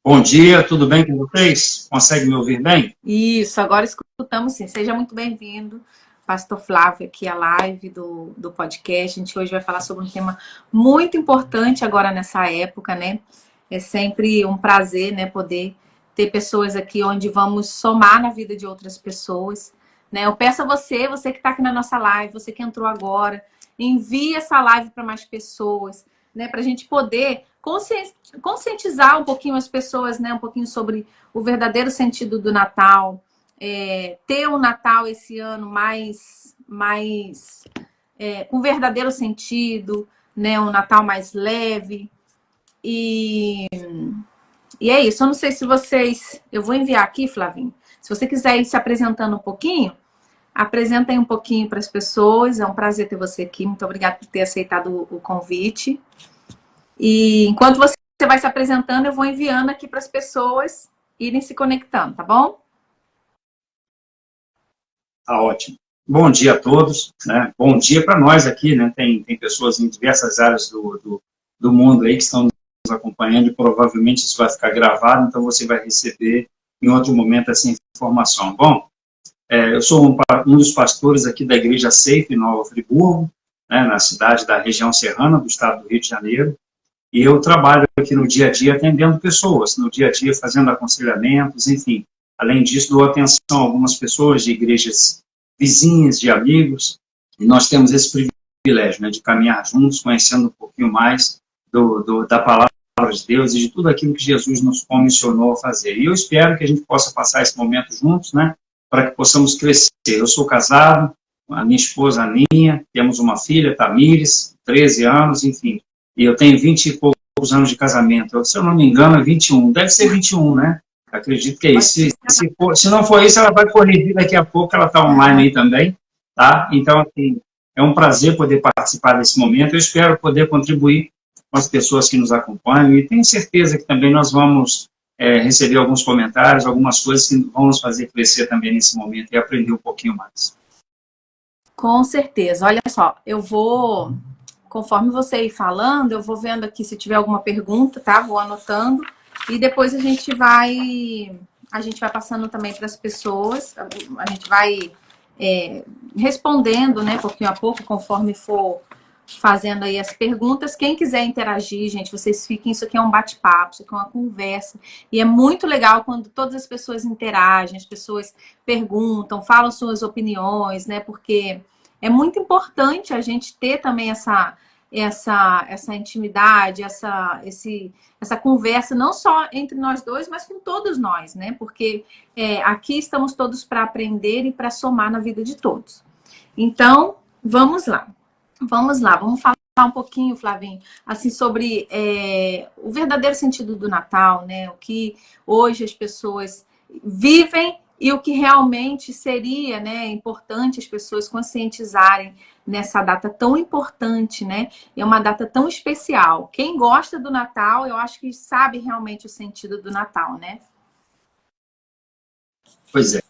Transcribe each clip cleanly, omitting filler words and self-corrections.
Bom dia, tudo bem com vocês? Consegue me ouvir bem? Isso, agora escutamos sim. Seja muito bem-vindo, Pastor Flávio, aqui à live do podcast. A gente hoje vai falar sobre um tema muito importante agora nessa época, né? É sempre um prazer, né, poder ter pessoas aqui onde vamos somar na vida de outras pessoas, né? Eu peço a você que está aqui na nossa live, você que entrou agora, envie essa live para mais pessoas, né? Para a gente poder conscientizar um pouquinho as pessoas, né? Um pouquinho sobre o verdadeiro sentido do Natal, ter um Natal esse ano com verdadeiro sentido, né? Um Natal mais leve. E é isso. Eu não sei se vocês... Eu vou enviar aqui, Flavinho. Se você quiser ir se apresentando um pouquinho, apresenta aí um pouquinho para as pessoas. É um prazer ter você aqui. Muito obrigada por ter aceitado o convite. E enquanto você vai se apresentando, eu vou enviando aqui para as pessoas irem se conectando, tá bom? Tá ótimo. Bom dia a todos, né? Bom dia para nós aqui, né? Tem pessoas em diversas áreas do mundo aí que estão nos acompanhando e provavelmente isso vai ficar gravado, então você vai receber em outro momento essa informação. Bom, eu sou um dos pastores aqui da Igreja Safe em Nova Friburgo, né? Na cidade da região serrana do estado do Rio de Janeiro. E eu trabalho aqui no dia a dia atendendo pessoas, no dia a dia fazendo aconselhamentos, enfim. Além disso, dou atenção a algumas pessoas de igrejas vizinhas, de amigos, e nós temos esse privilégio, né, de caminhar juntos, conhecendo um pouquinho mais da palavra de Deus e de tudo aquilo que Jesus nos comissionou a fazer. E eu espero que a gente possa passar esse momento juntos, né, para que possamos crescer. Eu sou casado, a minha esposa, Aninha, temos uma filha, Tamires, 13 anos, enfim. E eu tenho 20 e poucos anos de casamento. Se eu não me engano, é 21. Deve ser 21, né? Acredito que é isso. Se não for isso, ela vai corrigir daqui a pouco, ela está online aí também, tá? Então, assim, é um prazer poder participar desse momento. Eu espero poder contribuir com as pessoas que nos acompanham e tenho certeza que também nós vamos receber alguns comentários, algumas coisas que vão nos fazer crescer também nesse momento e aprender um pouquinho mais. Com certeza. Olha só, eu vou... Conforme você ir falando, eu vou vendo aqui se tiver alguma pergunta, tá? Vou anotando. E depois a gente vai passando também para as pessoas. A gente vai respondendo, né? Pouquinho a pouco, conforme for fazendo aí as perguntas. Quem quiser interagir, gente, vocês fiquem... Isso aqui é um bate-papo, isso aqui é uma conversa. E é muito legal quando todas as pessoas interagem, as pessoas perguntam, falam suas opiniões, né? Porque... é muito importante a gente ter também essa intimidade, essa conversa, não só entre nós dois, mas com todos nós, né? Porque aqui estamos todos para aprender e para somar na vida de todos. Então, vamos lá. Vamos falar um pouquinho, Flavinho, assim, sobre o verdadeiro sentido do Natal, né? O que hoje as pessoas vivem e o que realmente seria, né, importante as pessoas conscientizarem nessa data tão importante, né? É uma data tão especial. Quem gosta do Natal, eu acho que sabe realmente o sentido do Natal, né? Pois é.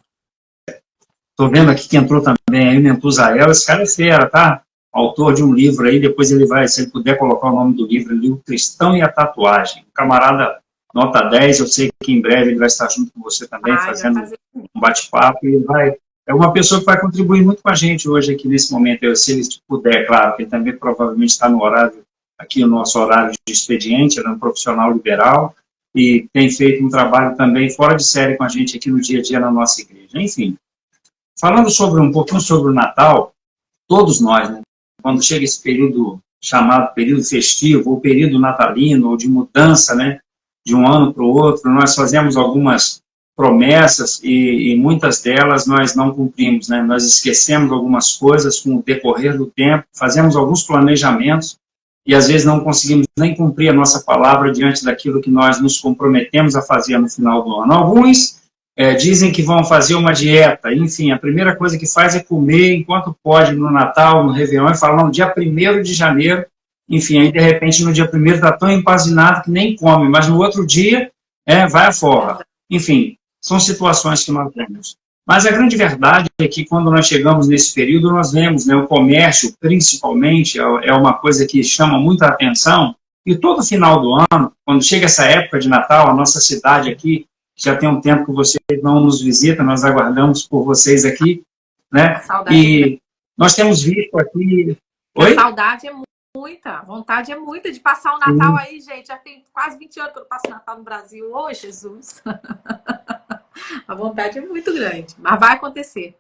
Estou vendo aqui que entrou também aí o Mentuzael. Esse cara é fera, tá? Autor de um livro aí, depois ele vai, se ele puder colocar o nome do livro ali, O Cristão e a Tatuagem. O camarada... nota 10, eu sei que em breve ele vai estar junto com você também, fazendo um bate-papo, e é uma pessoa que vai contribuir muito com a gente hoje aqui nesse momento, se ele puder, claro, que ele também provavelmente está no horário, aqui no nosso horário de expediente, ele é um profissional liberal, e tem feito um trabalho também fora de série com a gente aqui no dia a dia na nossa igreja. Enfim, falando um pouquinho sobre o Natal, todos nós, né, quando chega esse período chamado período festivo, ou período natalino, ou de mudança, né, de um ano para o outro, nós fazemos algumas promessas e muitas delas nós não cumprimos, né? Nós esquecemos algumas coisas com o decorrer do tempo, fazemos alguns planejamentos e às vezes não conseguimos nem cumprir a nossa palavra diante daquilo que nós nos comprometemos a fazer no final do ano. Alguns dizem que vão fazer uma dieta, enfim, a primeira coisa que faz é comer enquanto pode no Natal, no Réveillon, e falam, no dia 1º de janeiro, enfim, aí de repente no dia 1º está tão empazinado que nem come, mas no outro dia vai à forra. Enfim, são situações que nós temos. Mas a grande verdade é que quando nós chegamos nesse período, nós vemos, né, o comércio, principalmente, é uma coisa que chama muita atenção, E todo final do ano, quando chega essa época de Natal, a nossa cidade aqui, já tem um tempo que vocês não nos visitam, nós aguardamos por vocês aqui, A né? saudade é grande. E nós temos visto aqui... A saudade é muita, a vontade é muita de passar o Natal aí, gente. Já tem quase 20 anos que eu não passo o Natal no Brasil. Ô, Jesus! A vontade é muito grande, mas vai acontecer.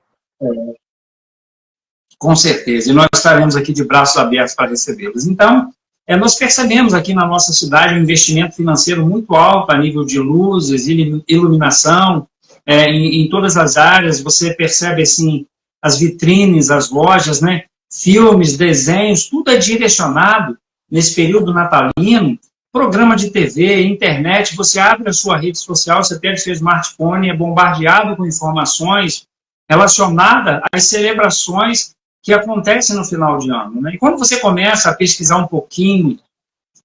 Com certeza, e nós estaremos aqui de braços abertos para recebê-los. Então, nós percebemos aqui na nossa cidade um investimento financeiro muito alto a nível de luzes, iluminação, em todas as áreas. Você percebe, assim, as vitrines, as lojas, né? Filmes, desenhos, tudo é direcionado nesse período natalino. Programa de TV, internet, você abre a sua rede social, você pega o seu smartphone, é bombardeado com informações relacionadas às celebrações que acontecem no final de ano, né? E quando você começa a pesquisar um pouquinho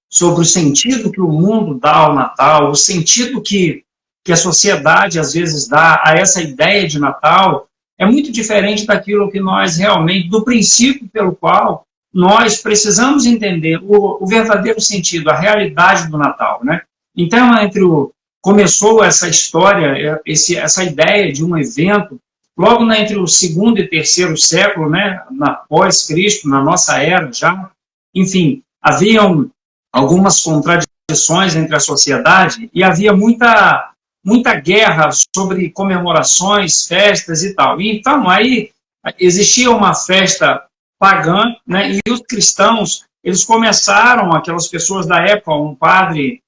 sobre o sentido que o mundo dá ao Natal, o sentido que a sociedade às vezes dá a essa ideia de Natal, é muito diferente daquilo que nós realmente, do princípio pelo qual nós precisamos entender o verdadeiro sentido, a realidade do Natal, né? Então, começou essa história, essa ideia de um evento, logo entre o segundo e terceiro século, né, pós-Cristo, na nossa era já, enfim, haviam algumas contradições entre a sociedade e havia muita guerra sobre comemorações, festas e tal. Então, aí existia uma festa pagã, né, e os cristãos, eles começaram, aquelas pessoas da época, um padre,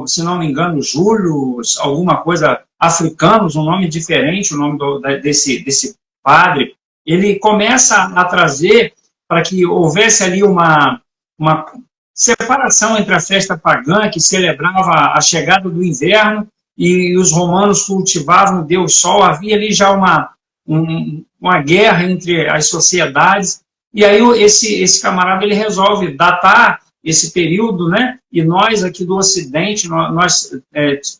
se não me engano, Júlio, alguma coisa, africanos, um nome diferente, o nome desse padre, ele começa a trazer para que houvesse ali uma separação entre a festa pagã, que celebrava a chegada do inverno, e os romanos cultivavam o Deus Sol. Havia ali já uma guerra entre as sociedades, e aí esse camarada ele resolve datar esse período, né? E nós aqui do Ocidente, nós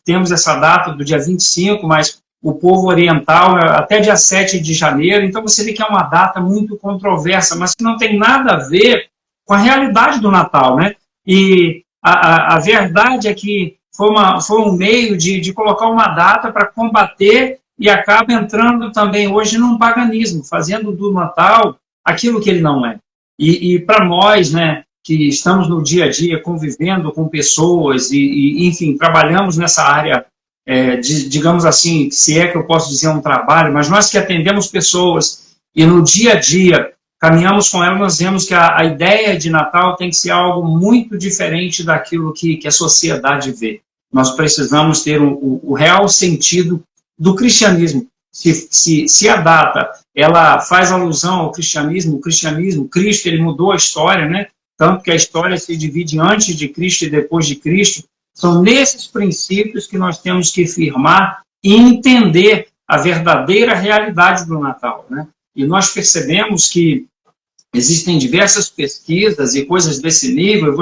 temos essa data do dia 25, mas o povo oriental até dia 7 de janeiro, então você vê que é uma data muito controversa, mas que não tem nada a ver com a realidade do Natal, né? E a verdade é que foi um meio de colocar uma data para combater e acaba entrando também hoje num paganismo, fazendo do Natal aquilo que ele não é. E para nós, né, que estamos no dia a dia convivendo com pessoas enfim, trabalhamos nessa área, digamos assim, se é que eu posso dizer um trabalho, mas nós que atendemos pessoas e no dia a dia caminhamos com elas, nós vemos que a ideia de Natal tem que ser algo muito diferente daquilo que a sociedade vê. Nós precisamos ter o real sentido do cristianismo. Se a data ela faz alusão ao cristianismo, Cristo, ele mudou a história, né? Tanto que a história se divide antes de Cristo e depois de Cristo. São nesses princípios que nós temos que firmar e entender a verdadeira realidade do Natal, né? E nós percebemos que existem diversas pesquisas e coisas desse nível.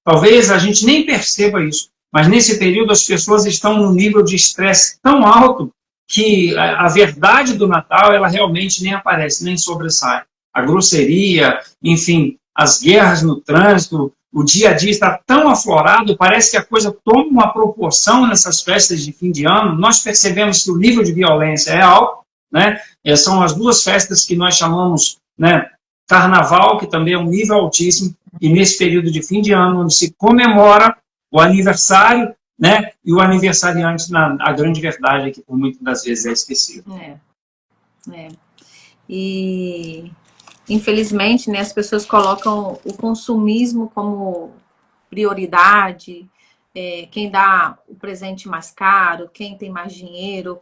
Talvez a gente nem perceba isso, mas nesse período as pessoas estão num nível de estresse tão alto que a verdade do Natal, ela realmente nem aparece, nem sobressai. A grosseria, enfim, as guerras no trânsito, o dia a dia está tão aflorado, parece que a coisa toma uma proporção nessas festas de fim de ano. Nós percebemos que o nível de violência é alto, né? São as duas festas que nós chamamos, né, Carnaval, que também é um nível altíssimo, e nesse período de fim de ano, onde se comemora o aniversário, né? E o aniversariante, a grande verdade é que por muitas das vezes é esquecido. E infelizmente, né, as pessoas colocam o consumismo como prioridade, quem dá o presente mais caro, quem tem mais dinheiro,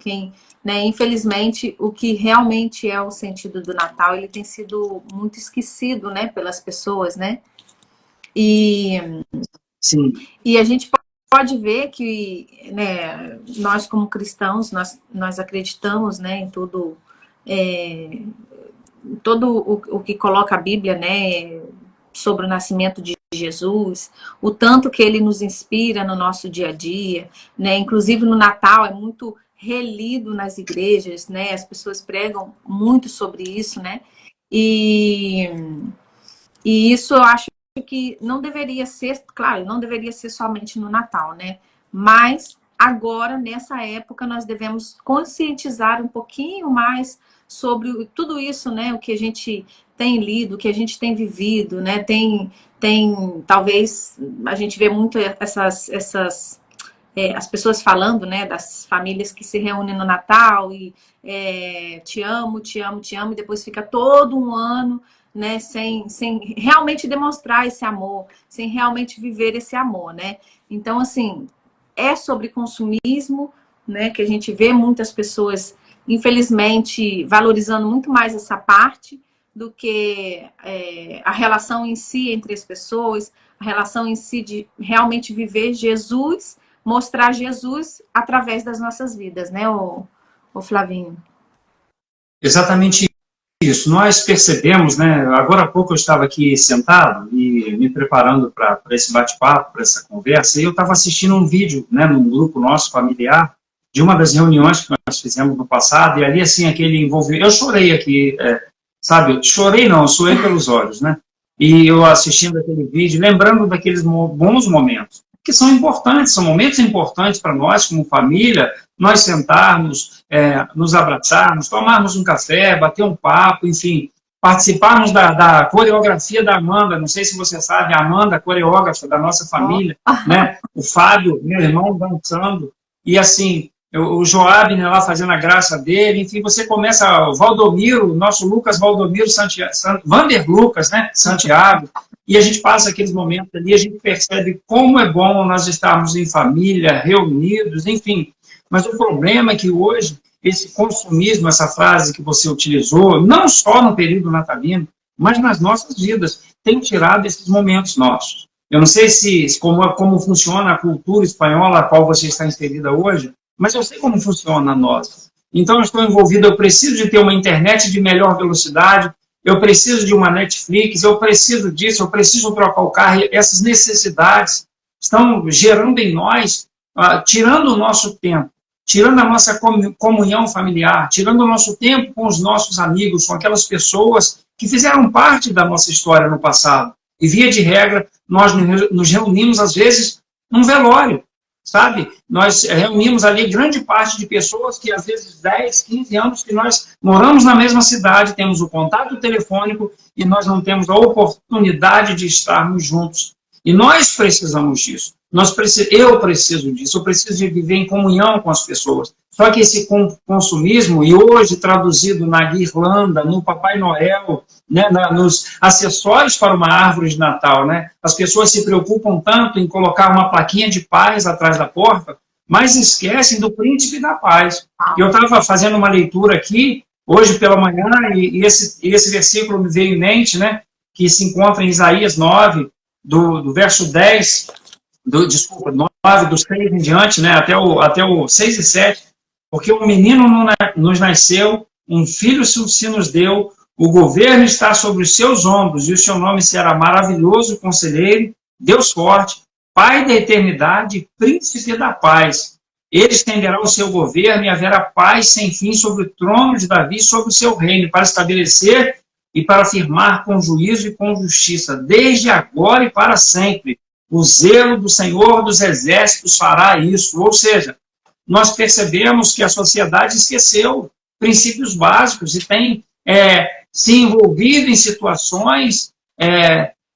né, infelizmente, o que realmente é o sentido do Natal, ele tem sido muito esquecido, né, pelas pessoas, né? Sim. E a gente pode ver que, né, nós como cristãos, nós acreditamos, né, em tudo o que coloca a Bíblia, né, sobre o nascimento de Jesus, o tanto que ele nos inspira no nosso dia a dia, né, inclusive no Natal é muito relido nas igrejas, né, as pessoas pregam muito sobre isso, né, e isso eu acho que não deveria ser, claro, não deveria ser somente no Natal, né? Mas agora, nessa época, nós devemos conscientizar um pouquinho mais sobre tudo isso, né? O que a gente tem lido, o que a gente tem vivido, né? Talvez, a gente vê muito as pessoas falando, né, das famílias que se reúnem no Natal e te amo, te amo, te amo, e depois fica todo um ano, né, sem realmente demonstrar esse amor, sem realmente viver esse amor, né? Então, assim, é sobre consumismo, né, que a gente vê muitas pessoas, infelizmente, valorizando muito mais essa parte do que a relação em si entre as pessoas, a relação em si de realmente viver Jesus, mostrar Jesus através das nossas vidas, né, o Flavinho? Exatamente isso. Nós percebemos, né, agora há pouco eu estava aqui sentado e me preparando para esse bate-papo, para essa conversa, e eu estava assistindo um vídeo, né, num grupo nosso familiar, de uma das reuniões que nós fizemos no passado, e ali, assim, aquele envolvimento, eu chorei aqui, sabe, eu chorei não, eu suei pelos olhos, né, e eu assistindo aquele vídeo, lembrando daqueles bons momentos, que são importantes, são momentos importantes para nós, como família, nós sentarmos, nos abraçarmos, tomarmos um café, bater um papo, enfim, participarmos da coreografia da Amanda, não sei se você sabe, a Amanda, coreógrafa da nossa família, né? O Fábio, meu irmão, dançando, e assim, o Joab, né, lá fazendo a graça dele, enfim, você começa, o Valdomiro, nosso Lucas Valdomiro, Vander Lucas, né, Santiago, e a gente passa aqueles momentos ali, a gente percebe como é bom nós estarmos em família, reunidos, enfim. Mas o problema é que hoje, esse consumismo, essa frase que você utilizou, não só no período natalino, mas nas nossas vidas, tem tirado esses momentos nossos. Eu não sei como funciona a cultura espanhola a qual você está inserida hoje, mas eu sei como funciona a nossa. Então, eu estou envolvido, eu preciso de ter uma internet de melhor velocidade, eu preciso de uma Netflix, eu preciso disso, eu preciso trocar o carro. Essas necessidades estão gerando em nós, tirando o nosso tempo, tirando a nossa comunhão familiar, tirando o nosso tempo com os nossos amigos, com aquelas pessoas que fizeram parte da nossa história no passado. E, via de regra, nós nos reunimos, às vezes, num velório, sabe? Nós reunimos ali grande parte de pessoas que, às vezes, 10, 15 anos que nós moramos na mesma cidade, temos o contato telefônico e nós não temos a oportunidade de estarmos juntos. E nós precisamos disso. Eu preciso disso, eu preciso de viver em comunhão com as pessoas. Só que esse consumismo, e hoje traduzido na guirlanda, no Papai Noel, né, nos acessórios para uma árvore de Natal, né, as pessoas se preocupam tanto em colocar uma plaquinha de paz atrás da porta, mas esquecem do príncipe da paz. Eu estava fazendo uma leitura aqui, hoje pela manhã, e esse versículo me veio em mente, né, que se encontra em Isaías 9, do verso 10, desculpa, 9, dos 6 em diante, né, até o 6 e 7, porque um menino nos nasceu, um filho se nos deu, o governo está sobre os seus ombros, e o seu nome será maravilhoso, conselheiro, Deus forte, Pai da eternidade, príncipe da paz. Ele estenderá o seu governo e haverá paz sem fim sobre o trono de Davi e sobre o seu reino, para estabelecer e para afirmar com juízo e com justiça, desde agora e para sempre. O zelo do Senhor dos Exércitos fará isso. Ou seja, nós percebemos que a sociedade esqueceu princípios básicos e tem se envolvido em situações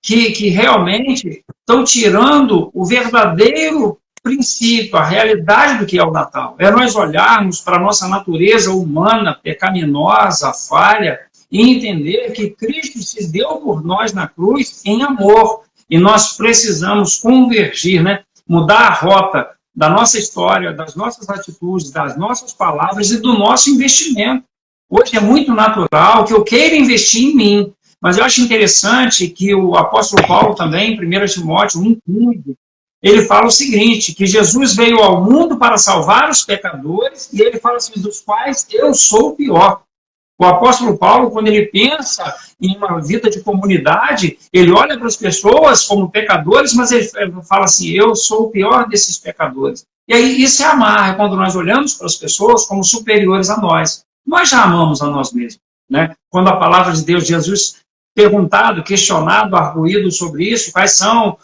que realmente estão tirando o verdadeiro princípio, a realidade do que é o Natal. É nós olharmos para a nossa natureza humana, pecaminosa, falha, e entender que Cristo se deu por nós na cruz em amor. E nós precisamos convergir, né? Mudar a rota da nossa história, das nossas atitudes, das nossas palavras e do nosso investimento. Hoje é muito natural que eu queira investir em mim, mas eu acho interessante que o apóstolo Paulo também, em 1 Timóteo 1,15, ele fala o seguinte, que Jesus veio ao mundo para salvar os pecadores, e ele fala assim, dos quais eu sou o pior. O apóstolo Paulo, quando ele pensa em uma vida de comunidade, ele olha para as pessoas como pecadores, mas ele fala assim, eu sou o pior desses pecadores. E aí isso é amar, é quando nós olhamos para as pessoas como superiores a nós. Nós já amamos a nós mesmos, né? Quando a palavra de Deus, Jesus perguntado, questionado, arguído sobre isso, quais são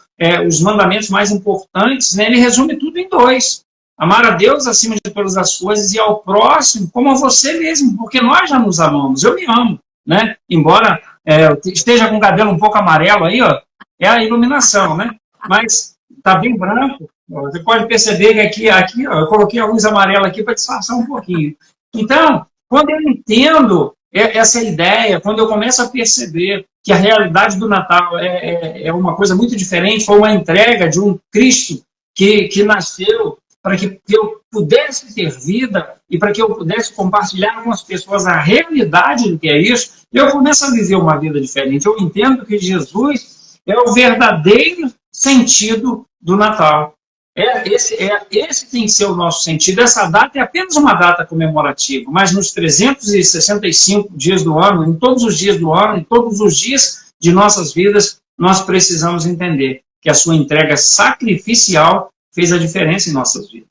os mandamentos mais importantes, né? Ele resume tudo em dois. Amar a Deus acima de todas as coisas e ao próximo como a você mesmo, porque nós já nos amamos. Eu me amo, né? Embora eu esteja com o cabelo um pouco amarelo aí, ó, é a iluminação, né? Mas tá bem branco. Você pode perceber que aqui ó, eu coloquei a luz amarela aqui para disfarçar um pouquinho. Então, quando eu entendo essa ideia, quando eu começo a perceber que a realidade do Natal é uma coisa muito diferente, foi uma entrega de um Cristo que nasceu para que eu pudesse ter vida e para que eu pudesse compartilhar com as pessoas a realidade do que é isso, eu começo a viver uma vida diferente. Eu entendo que Jesus é o verdadeiro sentido do Natal. Esse tem que ser o nosso sentido. Essa data é apenas uma data comemorativa, mas nos 365 dias do ano, em todos os dias do ano, em todos os dias de nossas vidas, nós precisamos entender que a sua entrega sacrificial fez a diferença em nossas vidas.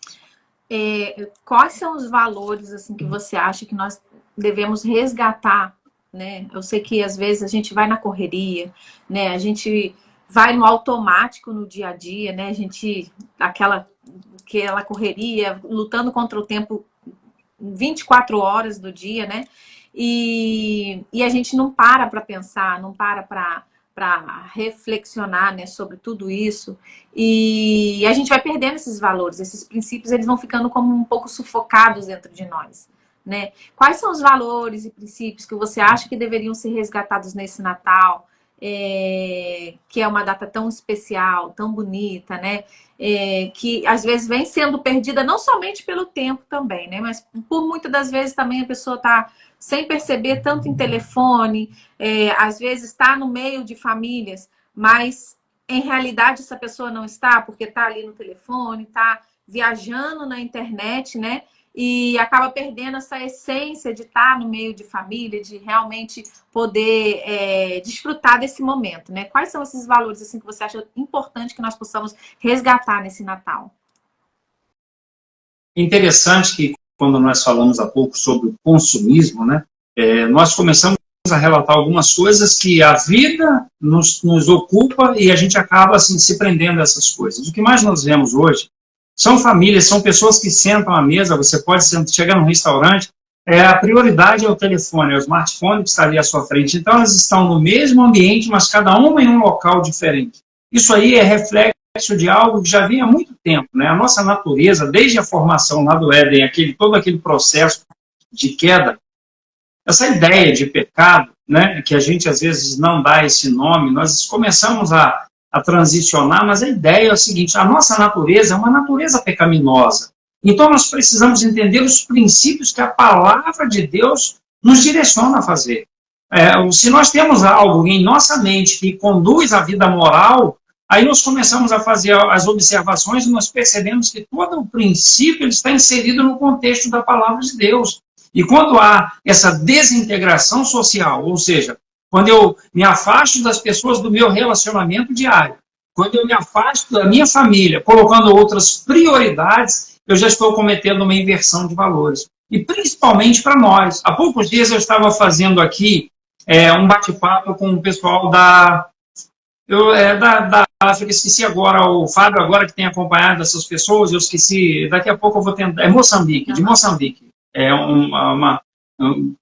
Quais são os valores assim, que você acha que nós devemos resgatar? Né? Eu sei que às vezes a gente vai na correria, né? A gente vai no automático no dia a dia, né? A gente, aquela correria, lutando contra o tempo 24 horas do dia, né? E a gente não para pensar, não para reflexionar, né, sobre tudo isso. E a gente vai perdendo esses valores, esses princípios, eles vão ficando como um pouco sufocados dentro de nós, né? Quais são os valores e princípios que você acha que deveriam ser resgatados nesse Natal? Que é uma data tão especial, tão bonita, né? Que às vezes vem sendo perdida não somente pelo tempo também, né? Mas por muitas das vezes também a pessoa está sem perceber, tanto em telefone, às vezes está no meio de famílias, mas em realidade essa pessoa não está, porque está ali no telefone, está viajando na internet, né? E acaba perdendo essa essência de estar no meio de família, de realmente poder desfrutar desse momento, né? Quais são esses valores assim, que você acha importante que nós possamos resgatar nesse Natal? Interessante que quando nós falamos há pouco sobre o consumismo, né? Nós começamos a relatar algumas coisas que a vida nos ocupa e a gente acaba assim, se prendendo a essas coisas. O que mais nós vemos hoje são famílias, são pessoas que sentam à mesa, você pode chegar num restaurante, a prioridade é o telefone, é o smartphone que está ali à sua frente. Então, elas estão no mesmo ambiente, mas cada uma em um local diferente. Isso aí é reflexo de algo que já vinha há muito tempo, né? A nossa natureza, desde a formação lá do Éden, todo aquele processo de queda, essa ideia de pecado, né, que a gente às vezes não dá esse nome, nós começamos a transicionar, mas a ideia é o seguinte, a nossa natureza é uma natureza pecaminosa. Então nós precisamos entender os princípios que a palavra de Deus nos direciona a fazer. Se nós temos algo em nossa mente que conduz à vida moral, aí nós começamos a fazer as observações e nós percebemos que todo o princípio ele está inserido no contexto da palavra de Deus. E quando há essa desintegração social, ou seja, quando eu me afasto das pessoas do meu relacionamento diário, quando eu me afasto da minha família, colocando outras prioridades, eu já estou cometendo uma inversão de valores. E principalmente para nós. Há poucos dias eu estava fazendo aqui um bate-papo com o pessoal da África, esqueci agora, o Fábio agora que tem acompanhado essas pessoas, eu esqueci, daqui a pouco eu vou tentar, Moçambique, de Moçambique.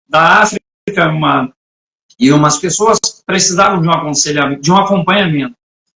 Da África, e umas pessoas precisavam de um aconselhamento, de um acompanhamento.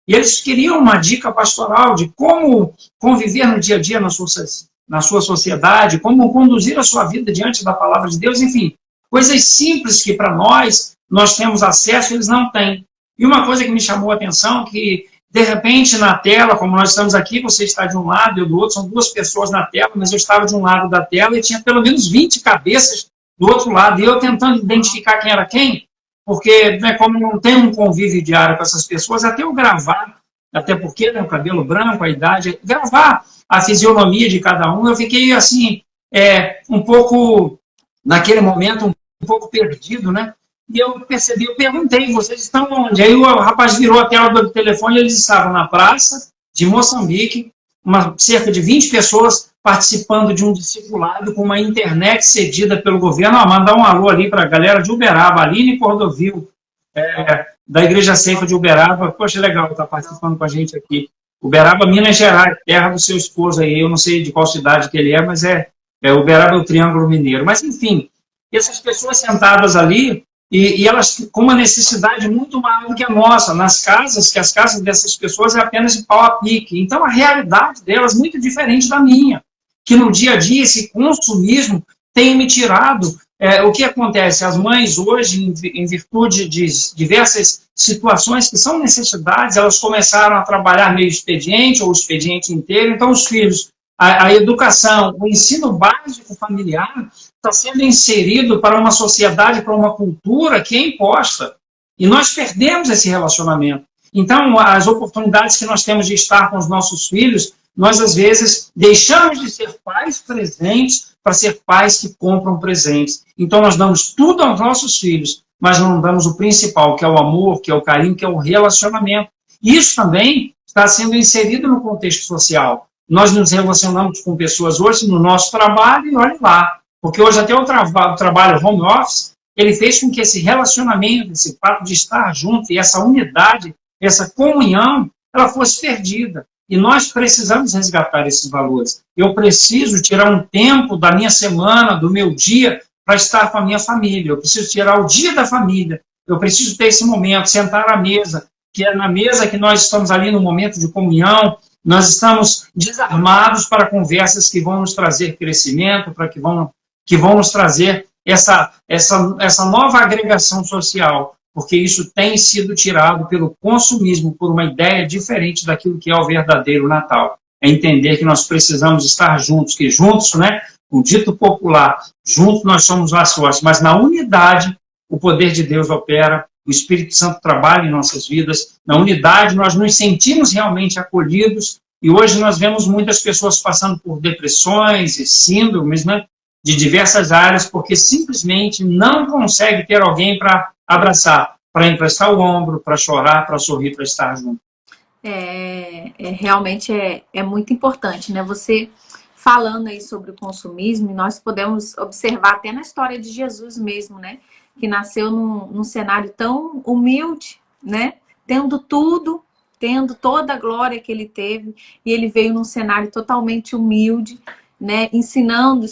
E eles queriam uma dica pastoral de como conviver no dia a dia na sua sociedade, como conduzir a sua vida diante da palavra de Deus, enfim, coisas simples que para nós temos acesso, eles não têm. E uma coisa que me chamou a atenção, que de repente na tela, como nós estamos aqui, você está de um lado e eu do outro, são duas pessoas na tela, mas eu estava de um lado da tela e tinha pelo menos 20 cabeças do outro lado, e eu tentando identificar quem era quem, porque né, como não tem um convívio diário com essas pessoas, até eu gravar, até porque né, o cabelo branco, a idade, gravar a fisionomia de cada um, eu fiquei assim, um pouco, naquele momento, um pouco perdido, né? E eu percebi, eu perguntei, vocês estão onde? Aí o rapaz virou a tela do telefone e eles estavam na praça de Moçambique, cerca de 20 pessoas participando de um discipulado com uma internet cedida pelo governo. Mandar um alô ali para a galera de Uberaba, Aline Cordovil, da Igreja Ceifa de Uberaba. Poxa, legal, está participando com a gente aqui. Uberaba, Minas Gerais, terra do seu esposo aí. Eu não sei de qual cidade que ele é, mas Uberaba é o Triângulo Mineiro. Mas, enfim, essas pessoas sentadas ali, e elas com uma necessidade muito maior do que a nossa, nas casas, que as casas dessas pessoas é apenas de pau a pique. Então, a realidade delas é muito diferente da minha, que no dia a dia esse consumismo tem me tirado. O que acontece? As mães hoje, em virtude de diversas situações que são necessidades, elas começaram a trabalhar meio expediente ou expediente inteiro. Então, os filhos, a educação, o ensino básico familiar está sendo inserido para uma sociedade, para uma cultura que é imposta. E nós perdemos esse relacionamento. Então, as oportunidades que nós temos de estar com os nossos filhos, nós, às vezes, deixamos de ser pais presentes para ser pais que compram presentes. Então, nós damos tudo aos nossos filhos, mas não damos o principal, que é o amor, que é o carinho, que é o relacionamento. Isso também está sendo inserido no contexto social. Nós nos relacionamos com pessoas hoje no nosso trabalho e olhe lá. Porque hoje até o trabalho home office, ele fez com que esse relacionamento, esse fato de estar junto e essa unidade, essa comunhão, ela fosse perdida. E nós precisamos resgatar esses valores. Eu preciso tirar um tempo da minha semana, do meu dia, para estar com a minha família. Eu preciso tirar o dia da família. Eu preciso ter esse momento, sentar à mesa, que é na mesa que nós estamos ali no momento de comunhão, nós estamos desarmados para conversas que vão nos trazer crescimento, para que vão nos trazer essa nova agregação social, porque isso tem sido tirado pelo consumismo, por uma ideia diferente daquilo que é o verdadeiro Natal. É entender que nós precisamos estar juntos, que juntos, né, o dito popular, juntos nós somos mais fortes, mas na unidade o poder de Deus opera, o Espírito Santo trabalha em nossas vidas, na unidade nós nos sentimos realmente acolhidos, e hoje nós vemos muitas pessoas passando por depressões e síndromes, né, de diversas áreas, porque simplesmente não consegue ter alguém para abraçar, para emprestar o ombro, para chorar, para sorrir, para estar junto. Realmente é muito importante, né? Você falando aí sobre o consumismo, nós podemos observar até na história de Jesus mesmo, né? Que nasceu num cenário tão humilde, né? Tendo tudo, tendo toda a glória que ele teve, e ele veio num cenário totalmente humilde, né, ensinando,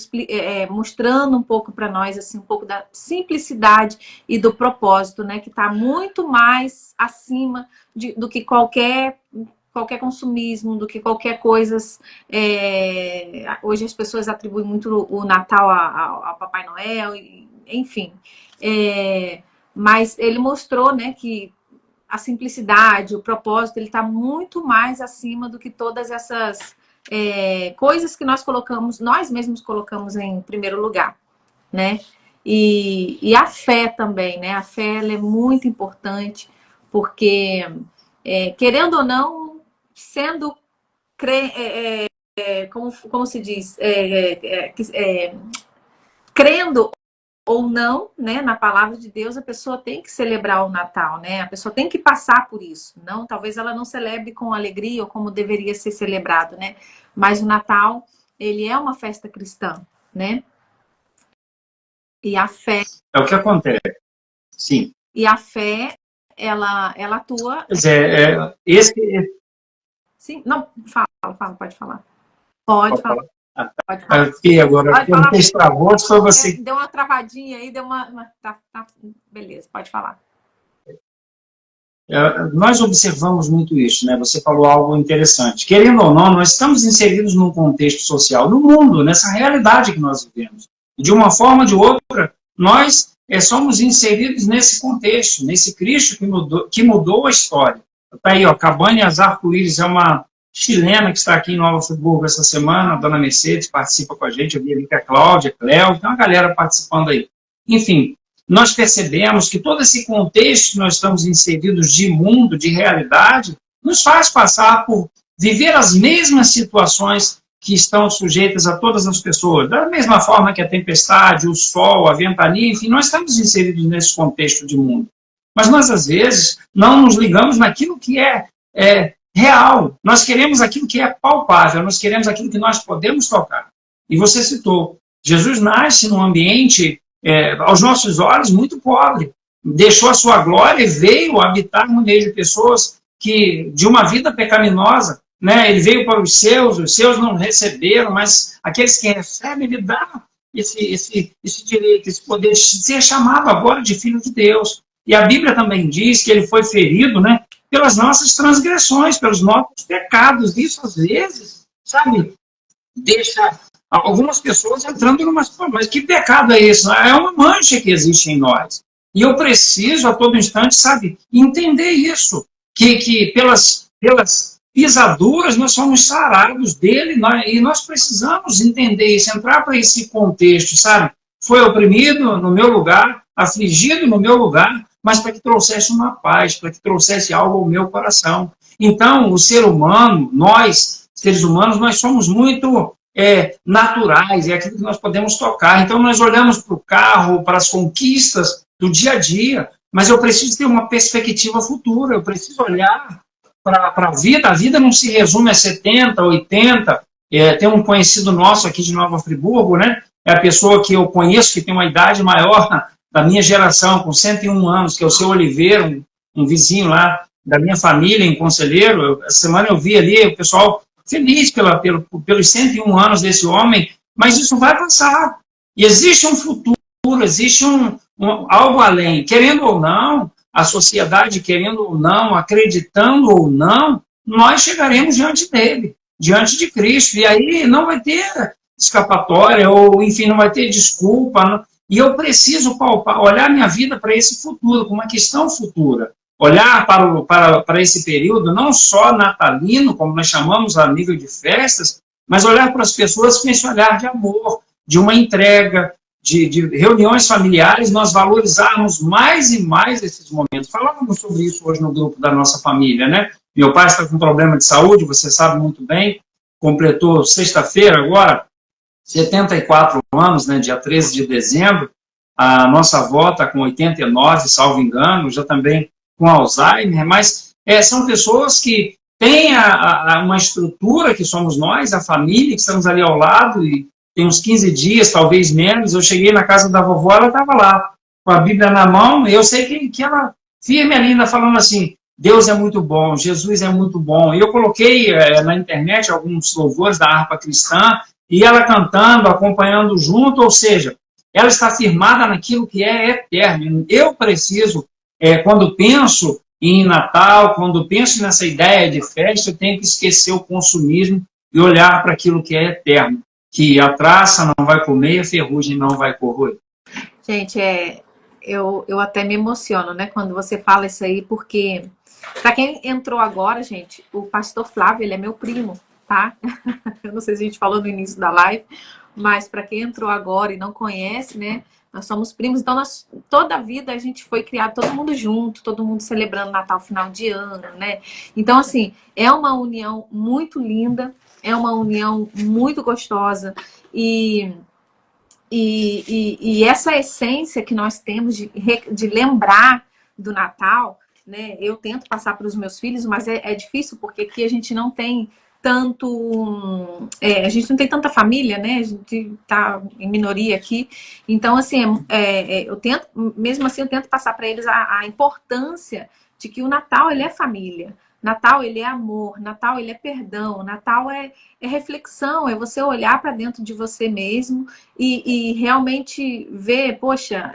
mostrando um pouco para nós, assim, um pouco da simplicidade e do propósito, né, que está muito mais acima do que qualquer consumismo, do que qualquer coisa. Hoje as pessoas atribuem muito o Natal ao Papai Noel, enfim. Mas ele mostrou, né, que a simplicidade, o propósito, ele está muito mais acima do que todas essas coisas que nós mesmos colocamos em primeiro lugar, né? E a fé também, né? A fé, ela é muito importante, porque, querendo ou não, sendo, como se diz, crendo ou não, né, na palavra de Deus, a pessoa tem que celebrar o Natal, né? A pessoa tem que passar por isso. Não, talvez ela não celebre com alegria ou como deveria ser celebrado, né? Mas o Natal, ele é uma festa cristã, né? E a fé... É o que acontece, sim. E a fé, ela atua... Sim, não, pode falar. Pode falar. Pode falar. Aqui agora, quando destravou, foi você. Deu uma travadinha aí, deu uma... Tá, beleza, pode falar. Nós observamos muito isso, né? Você falou algo interessante. Querendo ou não, nós estamos inseridos num contexto social, no mundo, nessa realidade que nós vivemos. E de uma forma ou de outra, nós somos inseridos nesse contexto, nesse Cristo que mudou a história. Está aí, ó, Cabanhas Arco-Íris é uma chilena que está aqui em Nova Friburgo essa semana, a dona Mercedes participa com a gente, eu vi ali que a Cláudia, a Cléo, tem uma galera participando aí. Enfim, nós percebemos que todo esse contexto que nós estamos inseridos de mundo, de realidade, nos faz passar por viver as mesmas situações que estão sujeitas a todas as pessoas. Da mesma forma que a tempestade, o sol, a ventania, enfim, nós estamos inseridos nesse contexto de mundo. Mas nós, às vezes, não nos ligamos naquilo que é real. Nós queremos aquilo que é palpável, nós queremos aquilo que nós podemos tocar. E você citou, Jesus nasce num ambiente, aos nossos olhos, muito pobre. deixou a sua glória e veio habitar no meio de pessoas que, de uma vida pecaminosa, né? Ele veio para os seus não receberam, mas aqueles que recebem, ele dá esse direito, esse poder de ser chamado agora de filho de Deus. E a Bíblia também diz que ele foi ferido, né, pelas nossas transgressões, pelos nossos pecados. Isso, às vezes, sabe, deixa algumas pessoas entrando numa situação, mas que pecado é esse? É uma mancha que existe em nós. E eu preciso, a todo instante, sabe, entender isso, que pelas pisaduras nós somos sarados dele, e nós precisamos entender isso, entrar para esse contexto, sabe? Foi oprimido no meu lugar, afligido no meu lugar, mas para que trouxesse uma paz, para que trouxesse algo ao meu coração. Então, o ser humano, nós, seres humanos, nós somos muito naturais, é aquilo que nós podemos tocar. Então, nós olhamos para o carro, para as conquistas do dia a dia, mas eu preciso ter uma perspectiva futura, eu preciso olhar para a vida. A vida não se resume a 70, 80. Tem um conhecido nosso aqui de Nova Friburgo, né? É a pessoa que eu conheço, que tem uma idade maior da minha geração, com 101 anos, que é o seu Oliveira, um vizinho lá da minha família, em Conselheiro. Essa semana eu vi ali o pessoal feliz pelos 101 anos desse homem, mas isso vai passar. E existe um futuro, existe algo além. Querendo ou não, a sociedade, querendo ou não, acreditando ou não, nós chegaremos diante dele, diante de Cristo. E aí não vai ter escapatória, ou enfim, não vai ter desculpa. Não. E eu preciso olhar minha vida para esse futuro, com uma questão futura. Olhar para esse período, não só natalino, como nós chamamos a nível de festas, mas olhar para as pessoas com esse olhar de amor, de uma entrega, de reuniões familiares, nós valorizarmos mais e mais esses momentos. Falávamos sobre isso hoje no grupo da nossa família, né? Meu pai está com problema de saúde, você sabe muito bem, completou sexta-feira agora, 74 anos, né, dia 13 de dezembro. A nossa avó está com 89, salvo engano, já também com Alzheimer, mas são pessoas que têm uma estrutura que somos nós, a família, que estamos ali ao lado, e tem uns 15 dias, talvez menos. Eu cheguei na casa da vovó, ela estava lá, com a Bíblia na mão, e eu sei que ela, firme ali, ainda falando assim, Deus é muito bom, Jesus é muito bom. E eu coloquei na internet alguns louvores da harpa cristã, e ela cantando, acompanhando junto, ou seja, ela está firmada naquilo que é eterno. Eu preciso, quando penso em Natal, quando penso nessa ideia de festa, eu tenho que esquecer o consumismo e olhar para aquilo que é eterno, que a traça não vai comer e a ferrugem não vai corroer. Gente, eu até me emociono, né, quando você fala isso aí, porque para quem entrou agora, gente, o pastor Flávio, ele é meu primo, tá? Eu não sei se a gente falou no início da live, mas para quem entrou agora e não conhece, né, nós somos primos, então toda a vida a gente foi criado todo mundo junto, todo mundo celebrando Natal, final de ano, né? Então, assim, é uma união muito linda, é uma união muito gostosa, e essa essência que nós temos de lembrar do Natal, né? Eu tento passar para os meus filhos, mas é difícil, porque aqui a gente não tem tanto... a gente não tem tanta família, né? A gente está em minoria aqui. Então, assim, eu tento, mesmo assim, eu tento passar para eles a importância de que o Natal, ele é família. Natal, ele é amor. Natal, ele é perdão. Natal é reflexão, é você olhar para dentro de você mesmo e realmente ver, poxa,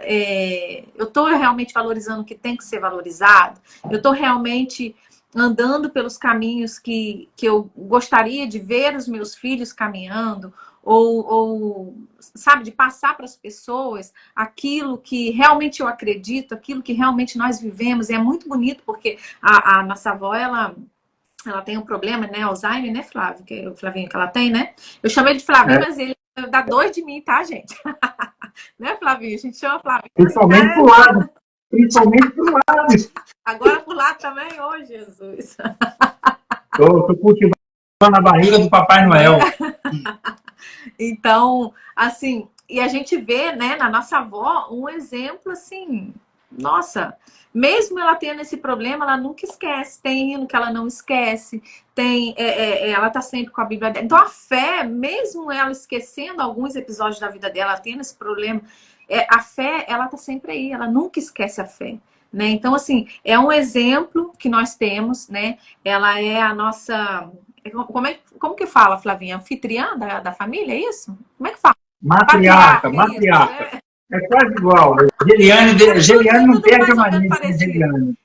eu estou realmente valorizando o que tem que ser valorizado? Eu estou realmente andando pelos caminhos que eu gostaria de ver os meus filhos caminhando? Ou, sabe, de passar para as pessoas aquilo que realmente eu acredito, aquilo que realmente nós vivemos. E é muito bonito, porque a nossa avó, ela tem um problema, né, Alzheimer, né, Flávio? Que o Flavinho que ela tem, né? Eu chamo ele de Flavinho, mas ele dá dois de mim, tá, gente? Né, Flavinho? A gente chama Flavinho. Principalmente pro lado. Principalmente pro lado. Agora pro lado também, ô Jesus. Tô cultivando na barriga do Papai Noel. Então, assim, e a gente vê, né, na nossa avó, um exemplo, assim, nossa, mesmo ela tendo esse problema, ela nunca esquece. Tem hino que ela não esquece, ela tá sempre com a Bíblia dela. Então, a fé, mesmo ela esquecendo alguns episódios da vida dela, tendo esse problema, a fé, ela tá sempre aí, ela nunca esquece a fé, né? Então, assim, é um exemplo que nós temos, né? Ela é a nossa... Como que fala, Flavinha? Anfitriã da família, é isso? Como é que fala? Matriarca, Patriarca, isso. matriarca. É quase igual. Geliane não Tudo perde a mais ou menos mania de ser parecido. Geliane.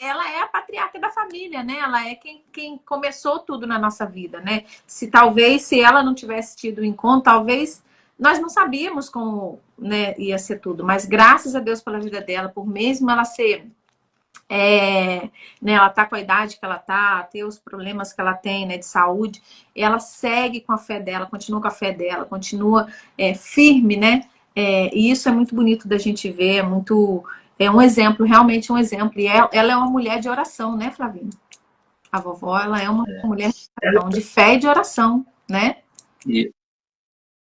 Ela é a patriarca da família, né? Ela é quem começou tudo na nossa vida, né? Se ela não tivesse tido o encontro, talvez nós não sabíamos como, né, ia ser tudo. Mas graças a Deus pela vida dela, por mesmo ela ser né, ela tá com a idade que ela tá, ter os problemas que ela tem, né, de saúde, ela segue com a fé dela, continua com a fé dela, continua firme, né? E isso é muito bonito da gente ver, é um exemplo, realmente um exemplo. E ela é uma mulher de oração, né, Flavinha? A vovó, ela é uma mulher de oração, de fé e de oração, né?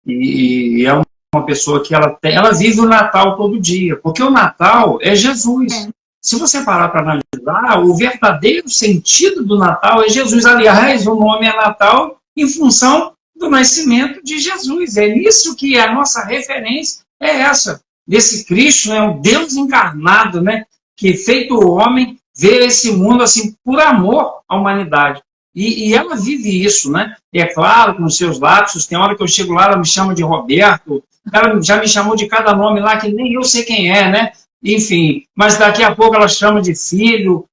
E é uma pessoa que ela vive o Natal todo dia, porque o Natal é Jesus. Se você parar para analisar, o verdadeiro sentido do Natal é Jesus. Aliás, o nome é Natal em função do nascimento de Jesus. É nisso que a nossa referência é essa, desse Cristo, né, o Deus encarnado, né, que feito homem, veio a esse mundo assim por amor à humanidade. E ela vive isso, né? E é claro, com os seus lapsos, tem hora que eu chego lá, ela me chama de Roberto, ela já me chamou de cada nome lá, que nem eu sei quem é, né? Enfim, mas daqui a pouco ela chama de filho,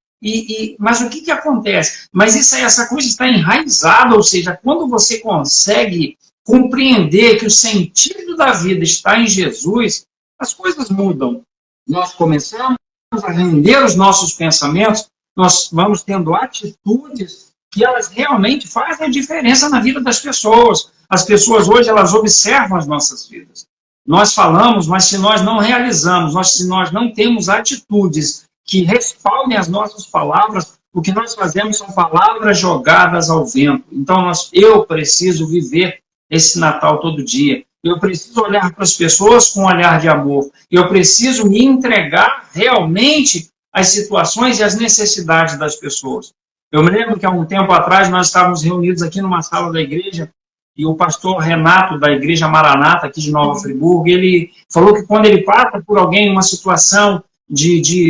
mas o que acontece? Mas essa coisa está enraizada, ou seja, quando você consegue compreender que o sentido da vida está em Jesus, as coisas mudam. Nós começamos a render os nossos pensamentos, nós vamos tendo atitudes que elas realmente fazem a diferença na vida das pessoas. As pessoas hoje, elas observam as nossas vidas. Nós falamos, mas se nós não realizamos, se nós não temos atitudes que respaldem as nossas palavras, o que nós fazemos são palavras jogadas ao vento. Então, eu preciso viver esse Natal todo dia. Eu preciso olhar para as pessoas com um olhar de amor. Eu preciso me entregar realmente às situações e às necessidades das pessoas. Eu me lembro que há um tempo atrás nós estávamos reunidos aqui numa sala da igreja e o pastor Renato, da Igreja Maranata, aqui de Nova Friburgo, ele falou que quando ele passa por alguém, uma situação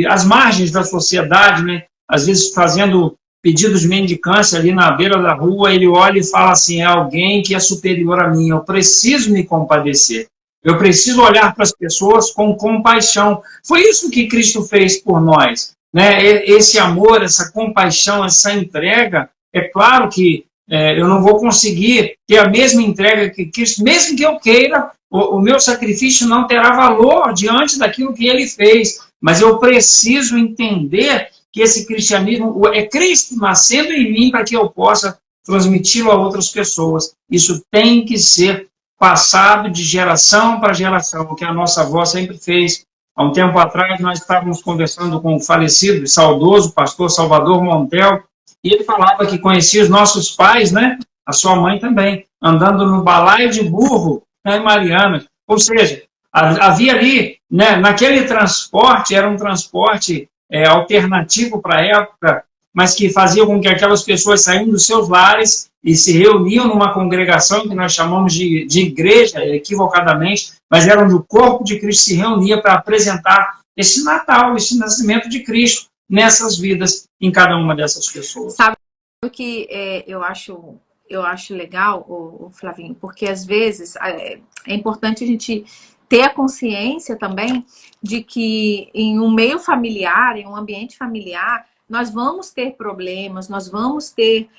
às margens da sociedade, né, às vezes fazendo pedidos de mendicância ali na beira da rua, ele olha e fala assim, é alguém que é superior a mim, eu preciso me compadecer, eu preciso olhar para as pessoas com compaixão. Foi isso que Cristo fez por nós, né? Esse amor, essa compaixão, essa entrega. É claro que eu não vou conseguir ter a mesma entrega que Cristo, mesmo que eu queira, o meu sacrifício não terá valor diante daquilo que ele fez, mas eu preciso entender que esse cristianismo é Cristo nascendo em mim para que eu possa transmiti-lo a outras pessoas. Isso tem que ser passado de geração para geração, o que a nossa avó sempre fez. Há um tempo atrás, nós estávamos conversando com o falecido e saudoso pastor Salvador Montel, e ele falava que conhecia os nossos pais, né? A sua mãe também, andando no balaio de burro, né, Mariana. Ou seja, havia ali, né, naquele transporte, era um transporte alternativo para a época, mas que fazia com que aquelas pessoas saíam dos seus lares e se reuniam numa congregação que nós chamamos de igreja, equivocadamente, mas era onde o corpo de Cristo se reunia para apresentar esse Natal, esse nascimento de Cristo nessas vidas, em cada uma dessas pessoas. Sabe o que eu acho legal, o Flavinho? Porque às vezes é importante a gente ter a consciência também de que em um meio familiar, em um ambiente familiar, nós vamos ter problemas, nós vamos ter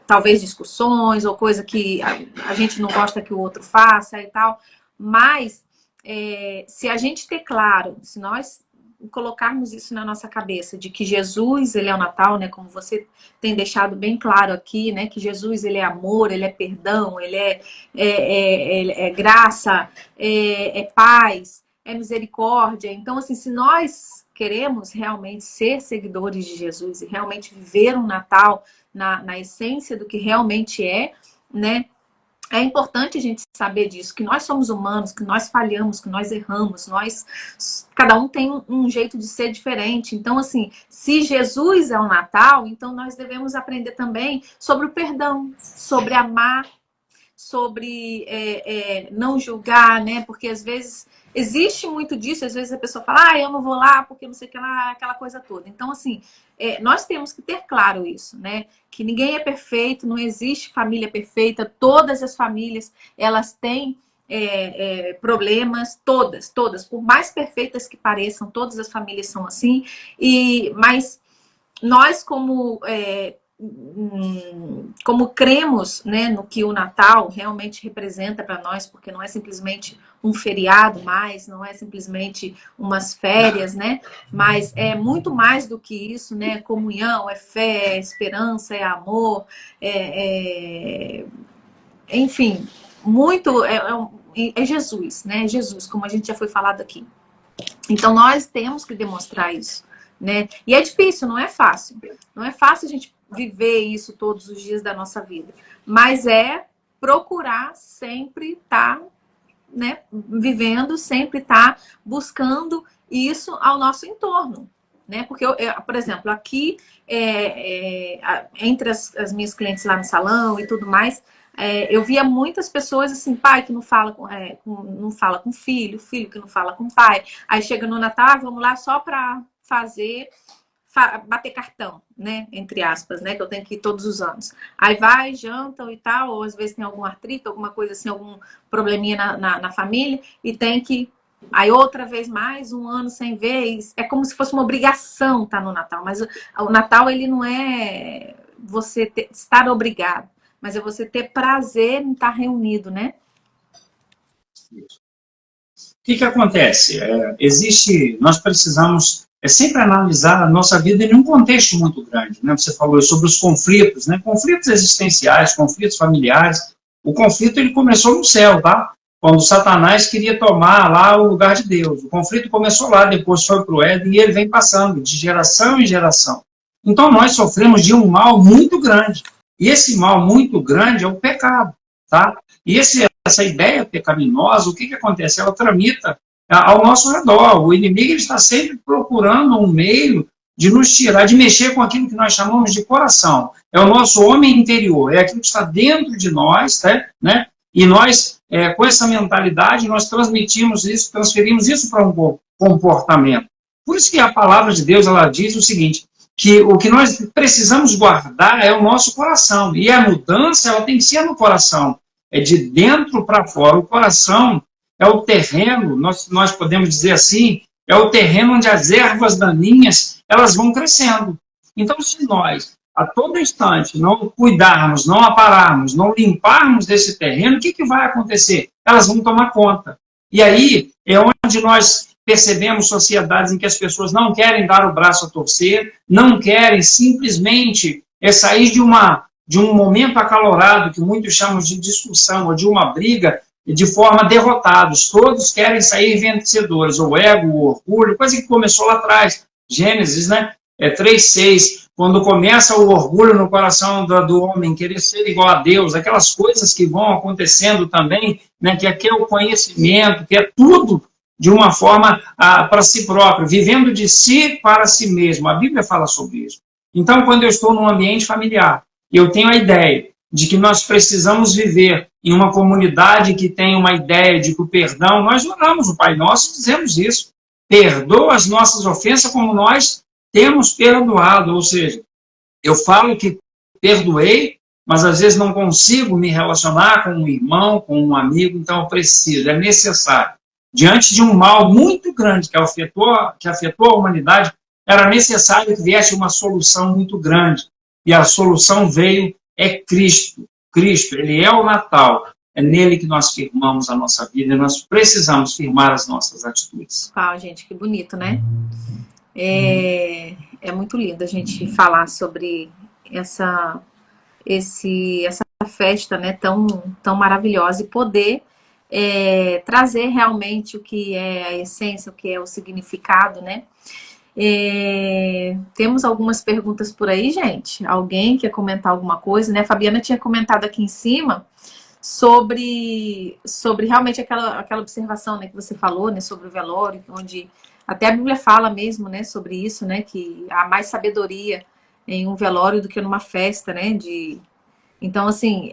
talvez discussões ou coisa que a gente não gosta que o outro faça e tal, mas se a gente ter claro, se nós colocarmos isso na nossa cabeça, de que Jesus, ele é o Natal, né, como você tem deixado bem claro aqui, né, que Jesus, ele é amor, ele é perdão, ele é graça, é paz, é misericórdia. Então, assim, se nós queremos realmente ser seguidores de Jesus e realmente viver um Natal na essência do que realmente né, é importante a gente saber disso, que nós somos humanos, que nós falhamos, que nós erramos, cada um tem um jeito de ser diferente. Então, assim, se Jesus é o Natal, então nós devemos aprender também sobre o perdão, sobre amar, sobre não julgar, né? Porque às vezes existe muito disso, às vezes a pessoa fala, eu não vou lá porque não sei o que lá, aquela coisa toda. Então, assim, nós temos que ter claro isso, né? Que ninguém é perfeito, não existe família perfeita, todas as famílias, elas têm problemas, todas, por mais perfeitas que pareçam, todas as famílias são assim, mas nós como cremos, né, no que o Natal realmente representa para nós, porque não é simplesmente um feriado mais, não é simplesmente umas férias, né, mas é muito mais do que isso, né, comunhão, é fé, é esperança, é amor, enfim, muito, é Jesus, né, é Jesus, como a gente já foi falado aqui. Então, nós temos que demonstrar isso, né? E é difícil, não é fácil. Não é fácil a gente viver isso todos os dias da nossa vida. Mas é procurar sempre estar, né, vivendo, sempre estar buscando isso ao nosso entorno. Né? Porque, por exemplo, aqui, entre as minhas clientes lá no salão e tudo mais, eu via muitas pessoas assim, pai que não fala não fala com filho, filho que não fala com pai. Aí chega no Natal, vamos lá só para bater cartão, né? Entre aspas, né? Que eu tenho que ir todos os anos. Aí vai, jantam e tal, ou às vezes tem algum artrito, alguma coisa assim, algum probleminha na família, e tem que. Aí outra vez mais, um ano sem ver, é como se fosse uma obrigação estar no Natal. Mas o Natal, ele não é você estar obrigado, mas é você ter prazer em estar reunido, né? O que acontece? Nós precisamos sempre analisar a nossa vida em um contexto muito grande, né? Você falou sobre os conflitos, né? Conflitos existenciais, conflitos familiares. O conflito ele começou no céu, tá? Quando Satanás queria tomar lá o lugar de Deus. O conflito começou lá, depois foi para o Éden e ele vem passando de geração em geração. Então nós sofremos de um mal muito grande. E esse mal muito grande é o pecado, tá? E essa ideia pecaminosa, o que acontece? Ela tramita ao nosso redor. O inimigo ele está sempre procurando um meio de nos tirar, de mexer com aquilo que nós chamamos de coração. É o nosso homem interior, é aquilo que está dentro de nós, né? E nós, com essa mentalidade, nós transferimos isso para um comportamento. Por isso que a palavra de Deus, ela diz o seguinte, que o que nós precisamos guardar é o nosso coração. E a mudança, ela tem que ser no coração. É de dentro para fora. O coração é o terreno, nós podemos dizer assim, é o terreno onde as ervas daninhas, elas vão crescendo. Então, se nós, a todo instante, não cuidarmos, não apararmos, não limparmos desse terreno, o que vai acontecer? Elas vão tomar conta. E aí é onde nós percebemos sociedades em que as pessoas não querem dar o braço a torcer, não querem simplesmente sair de um momento acalorado, que muitos chamam de discussão, ou de uma briga, de forma derrotados. Todos querem sair vencedores. O ego, o orgulho, coisa que começou lá atrás. Gênesis, né? 3:6, quando começa o orgulho no coração do homem, querer ser igual a Deus, aquelas coisas que vão acontecendo também, né? Que é o conhecimento, que é tudo de uma forma para si próprio, vivendo de si para si mesmo. A Bíblia fala sobre isso. Então, quando eu estou num ambiente familiar, eu tenho a ideia de que nós precisamos viver em uma comunidade que tem uma ideia de que o perdão, nós oramos o Pai Nosso e dizemos isso. Perdoa as nossas ofensas como nós temos perdoado. Ou seja, eu falo que perdoei, mas às vezes não consigo me relacionar com um irmão, com um amigo, então eu preciso, é necessário. Diante de um mal muito grande que afetou a humanidade, era necessário que viesse uma solução muito grande. E a solução veio, é Cristo. Cristo, ele é o Natal. É nele que nós firmamos a nossa vida e nós precisamos firmar as nossas atitudes. Uau, gente, que bonito, né? É muito lindo a gente falar sobre essa festa, né, tão maravilhosa e poder trazer realmente o que é a essência, o que é o significado, né? Temos algumas perguntas por aí, gente. Alguém quer comentar alguma coisa, né? A Fabiana tinha comentado aqui em cima sobre realmente aquela observação, né, que você falou, né, sobre o velório, onde até a Bíblia fala mesmo, né, sobre isso, né, que há mais sabedoria em um velório do que numa festa, né, então, assim,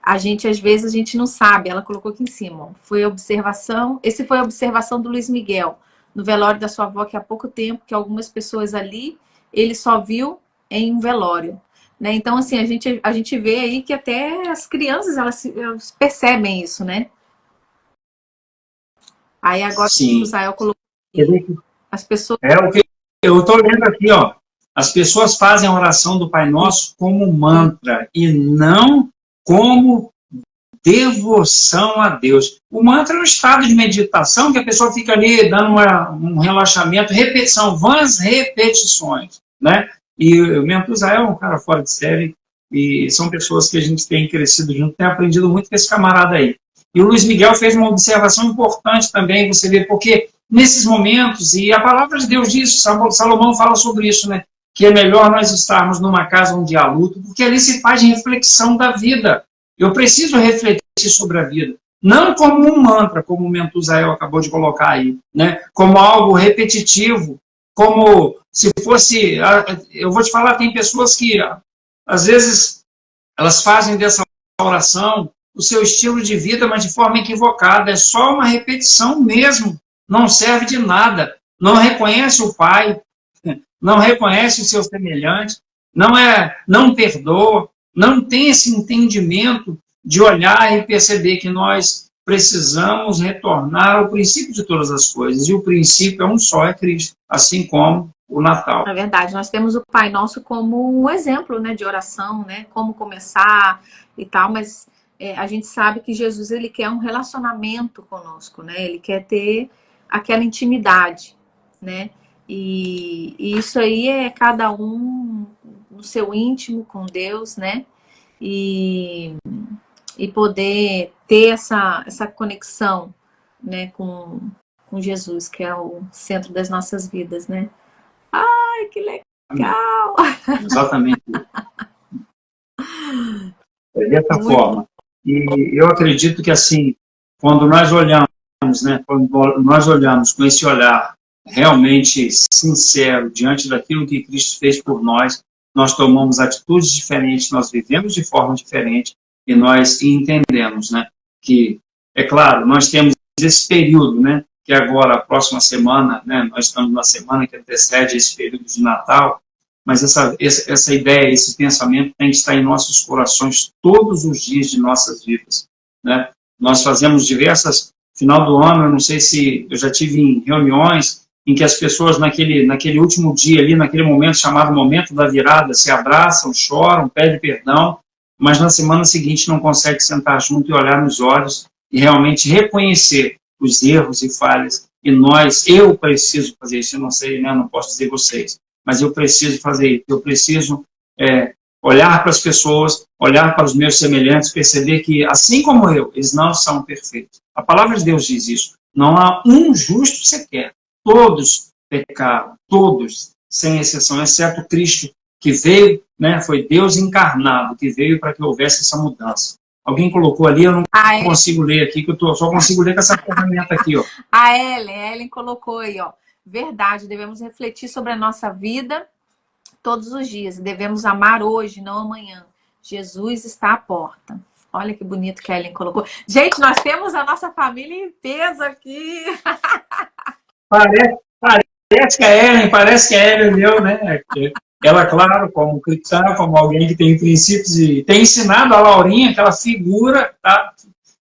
às vezes, a gente não sabe. Ela colocou aqui em cima. Ó. Esse foi a observação do Luiz Miguel, no velório da sua avó, que há pouco tempo, que algumas pessoas ali, ele só viu em um velório. Né? Então, assim, a gente vê aí que até as crianças, elas percebem isso, né? Aí agora o Israel colocou aqui. As pessoas... o que eu estou lendo aqui, ó. As pessoas fazem a oração do Pai Nosso como mantra e não como devoção a Deus. O mantra é um estado de meditação que a pessoa fica ali dando um relaxamento, repetição, vãs repetições, né? E o Mentuzael é um cara fora de série e são pessoas que a gente tem crescido junto, tem aprendido muito com esse camarada aí. E o Luiz Miguel fez uma observação importante também, você vê, porque nesses momentos, e a palavra de Deus diz, Salomão fala sobre isso, né? Que é melhor nós estarmos numa casa onde há luto, porque ali se faz reflexão da vida. Eu preciso refletir sobre a vida. Não como um mantra, como o Mentuzael acabou de colocar aí, né? Como algo repetitivo, como se fosse... Eu vou te falar, tem pessoas que, às vezes, elas fazem dessa oração o seu estilo de vida, mas de forma equivocada. É só uma repetição mesmo. Não serve de nada. Não reconhece o Pai, não reconhece o seu semelhante, não perdoa, não tem esse entendimento de olhar e perceber que nós precisamos retornar ao princípio de todas as coisas. E o princípio é um só, é Cristo, assim como o Natal. É verdade, nós temos o Pai Nosso como um exemplo, né, de oração, né, como começar e tal, mas a gente sabe que Jesus, ele quer um relacionamento conosco, né, ele quer ter aquela intimidade, né, e isso aí é cada um no seu íntimo com Deus, né, e poder ter essa conexão, né, com Jesus, que é o centro das nossas vidas, né. Ai, que legal! Exatamente. É dessa forma. E eu acredito que, assim, quando nós olhamos, né, quando nós olhamos com esse olhar realmente sincero diante daquilo que Cristo fez por nós, nós tomamos atitudes diferentes, nós vivemos de forma diferente e nós entendemos, né, que, é claro, nós temos esse período, né, que agora, a próxima semana, né, nós estamos na semana que antecede esse período de Natal, mas essa ideia, esse pensamento tem que estar em nossos corações todos os dias de nossas vidas, né? Nós fazemos final do ano, eu não sei se eu já tive em reuniões em que as pessoas naquele último dia ali, naquele momento chamado momento da virada, se abraçam, choram, pedem perdão, mas na semana seguinte não conseguem sentar junto e olhar nos olhos e realmente reconhecer os erros e falhas, e eu preciso fazer isso, eu não sei, né, não posso dizer vocês, mas eu preciso fazer isso, eu preciso olhar para as pessoas, olhar para os meus semelhantes, perceber que, assim como eu, eles não são perfeitos. A palavra de Deus diz isso, não há um justo sequer, todos pecaram, todos, sem exceção, exceto Cristo, que veio, né, foi Deus encarnado, que veio para que houvesse essa mudança. Alguém colocou ali, eu não consigo ler aqui, que eu só consigo ler com essa ferramenta aqui, ó. A Ellen colocou aí, ó. Verdade, devemos refletir sobre a nossa vida todos os dias. Devemos amar hoje, não amanhã. Jesus está à porta. Olha que bonito que a Ellen colocou. Gente, nós temos a nossa família em peso aqui. Parece que a Ellen deu, né? Ela, claro, como cristã, como alguém que tem princípios e tem ensinado a Laurinha, aquela figura, tá?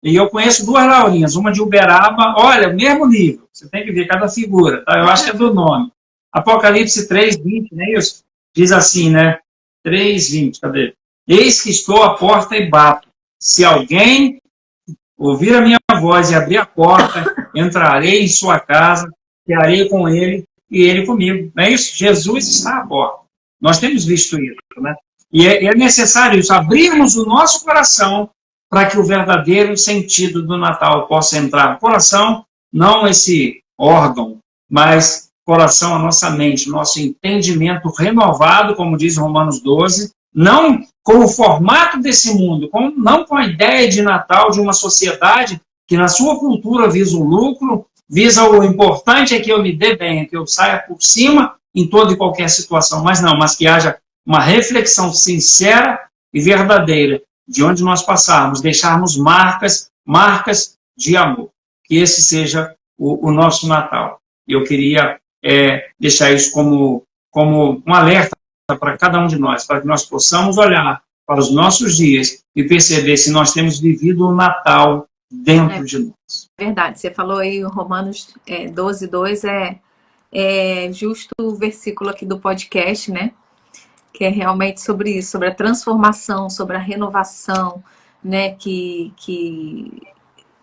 E eu conheço duas Laurinhas, uma de Uberaba, olha, mesmo nível, você tem que ver cada figura, tá? Eu acho que é do nome. Apocalipse 3:20, né? Isso diz assim, né? 3:20, cadê? Eis que estou à porta e bato. Se alguém ouvir a minha voz e abrir a porta, entrarei em sua casa, cearei com ele e ele comigo. Não é isso? Jesus está à porta. Nós temos visto isso, né? E é necessário isso, abrirmos o nosso coração para que o verdadeiro sentido do Natal possa entrar no coração, não esse órgão, mas coração, a nossa mente, nosso entendimento renovado, como diz Romanos 12, não com o formato desse mundo, não com a ideia de Natal de uma sociedade que na sua cultura visa o lucro, visa o importante é que eu me dê bem, é que eu saia por cima em toda e qualquer situação, mas que haja uma reflexão sincera e verdadeira de onde nós passarmos, deixarmos marcas de amor. Que esse seja o nosso Natal. Eu queria deixar isso como um alerta para cada um de nós, para que nós possamos olhar para os nossos dias e perceber se nós temos vivido o Natal dentro de nós. Verdade, você falou aí, Romanos 12:2 é justo o versículo aqui do podcast, né? Que é realmente sobre isso, sobre a transformação, sobre a renovação, né? Que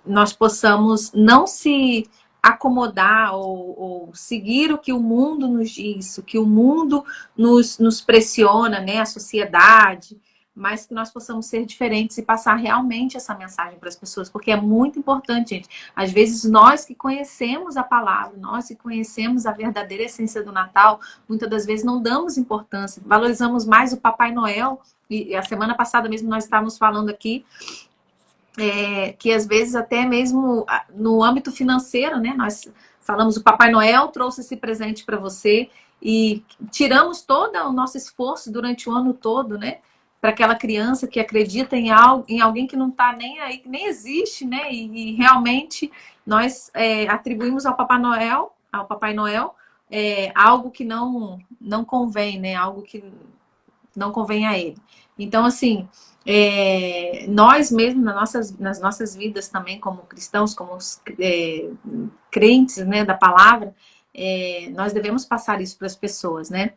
nós possamos não se acomodar ou seguir o que o mundo nos diz, o que o mundo nos pressiona, né? A sociedade, mas que nós possamos ser diferentes e passar realmente essa mensagem para as pessoas, porque é muito importante, gente. Às vezes, nós que conhecemos a palavra, nós que conhecemos a verdadeira essência do Natal, muitas das vezes não damos importância, valorizamos mais o Papai Noel, e a semana passada mesmo nós estávamos falando aqui, que às vezes até mesmo no âmbito financeiro, né? Nós falamos, o Papai Noel trouxe esse presente para você, e tiramos todo o nosso esforço durante o ano todo, né? Para aquela criança que acredita em alguém que não está nem aí, que nem existe, né? E realmente nós atribuímos ao Papai Noel algo que não convém, né? Algo que não convém a ele. Então, assim, nós mesmos, nas nossas vidas também, como cristãos, como crentes, né, da palavra, nós devemos passar isso para as pessoas, né?